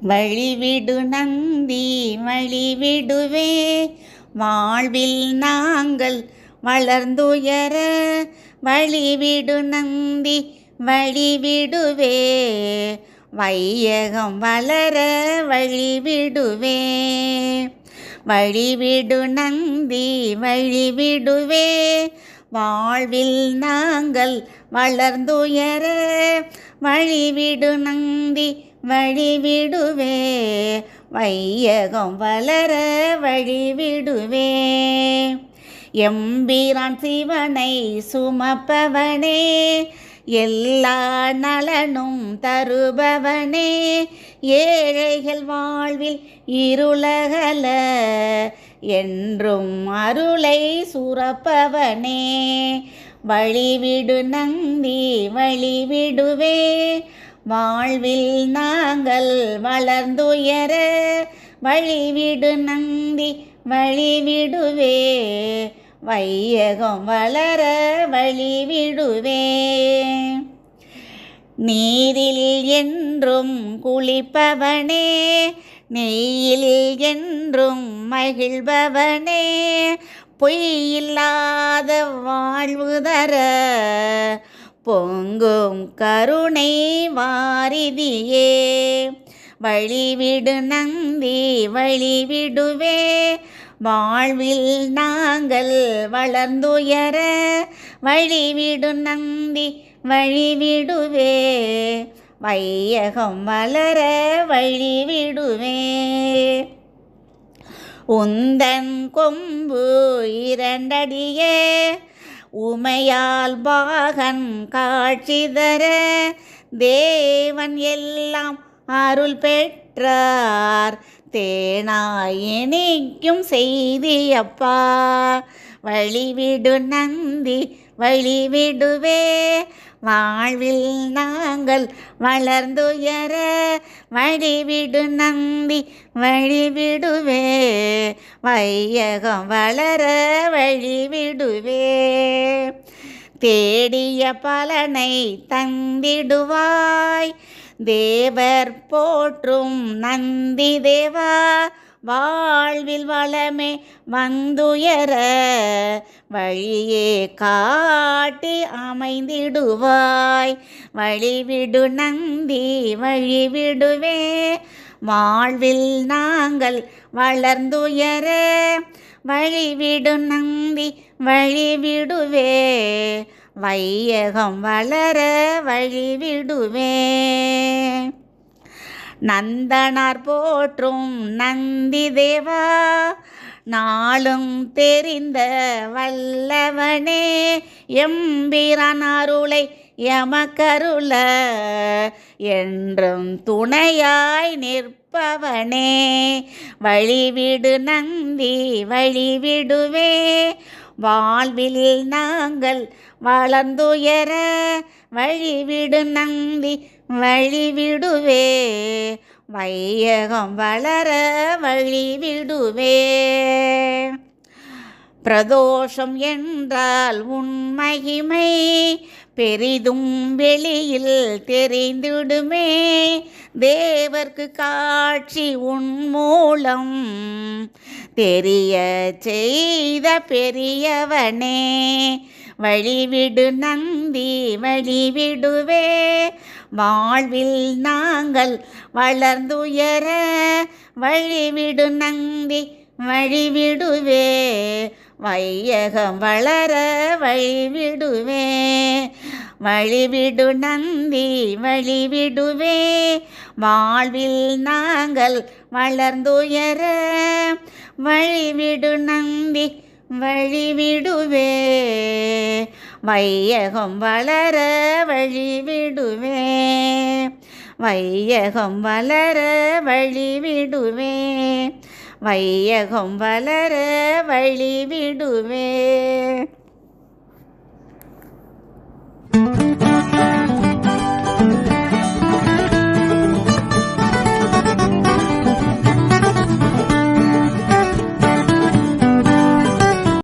வழிவிடு நந்தி வழிவிடுவே, வாழ்வில் நாங்கள் வளர்ந்துயர. வழிவிடு நந்தி வழிவிடுவே, வையகம் வளர வழிவிடுவே. வழிவிடு நந்தி வழிவிடுவே, வாழ்வில் நாங்கள் வளர்ந்துயர. வழிவிடு நந்தி வழிவிடுவே, வையகம் வளர வழிவிடுவே. எம்பிரான் சிவனை சுமப்பவனே, எல்லா நலனும் தருபவனே. ஏழைகள் வாழ்வில் இருளகல, என்றும் அருளை சுரப்பவனே. வழிவிடு நந்தி வழிவிடுவே, வாழ்வில் நாங்கள் வளர்ந்துயர. வழிவிடு நந்தி வழிவிடுவே, வையகம் வளர வழிவிடுவே. நீரில் என்றும் குளிப்பவனே, நெய்யில் என்றும் மகிழ்பவனே. பொய்யில்லாத வாழ்வு தர, பொங்கும் கருணை வாரிதியே. வழிவிடு நந்தி வழிவிடுவே, வாழ்வில் நாங்கள் வளர்ந்துயர. வழிவிடு நந்தி வழிவிடுவே, வையகம் வளர வழிவிடுவே. உந்தன் கொம்பு இரண்டடியே, உமையால் பாகன் காட்சி தர. தேவன் எல்லாம் அருள் பெற்றார், தேனாய் இனிக்கும் செய்தியப்பா. வழிவிடு நந்தி வழிவிடுவே, வாழ்வில் நாங்கள் வளர்ந்துயர. வழிவிடு நந்தி வழிவிடுவே, வையகம் வளர வழிவிடுவே. தேடிய பலனை தந்திடுவாய், தேவர் போற்றும் நந்தி தேவா. வாழ்வில் வளமே வந்துயர, வழியே காட்டி அமைந்திடுவாய். வழிவிடு நந்தி வழிவிடுவே, வாழ்வில் நாங்கள் வளர்ந்துயர. வழிவிடு நந்தி வழிவிடுவே, வையகம் வளர வழிவிடுவே. நந்தனார் போற்றும் நந்தி தேவா, நாளும் தெரிந்த வல்லவனே. எம்பிரான் அருளை எமக்கருள, என்றும் துணையாய் நிற்பவனே. வழிவிடு நந்தி வழிவிடுவே, வாழ்வில் நாங்கள் வளர்ந்துயர. வழிவிடு நந்தி வழிவிடுவே, வையகம் வளர வழிவிடுவே. பிரதோஷம் என்றால் உன் மகிமை, பெரிதும் வெளியில் தெரிந்திடுமே. தேவர்க்கு காட்சி உன் மூலம், தெரிய செய்த பெரியவனே. வழிவிடு நந்தி வழிவிடுவே, வாழ்வில் நாங்கள் வளர்ந்துயர. வழிவிடு நந்தி வழிவிடுவே, வையகம் வளர வழிவிடுவே. வழிவிடு நந்தி வழிவிடுவே, வாழ்வில் நாங்கள் வளர்ந்துயர. வழிவிடு நந்தி வழிவிடுவே, வையகம் வளர வழிவிடுவே. வையகம் வளர வழிவிடுவே, வையகம் வளர வழிவிடுவே.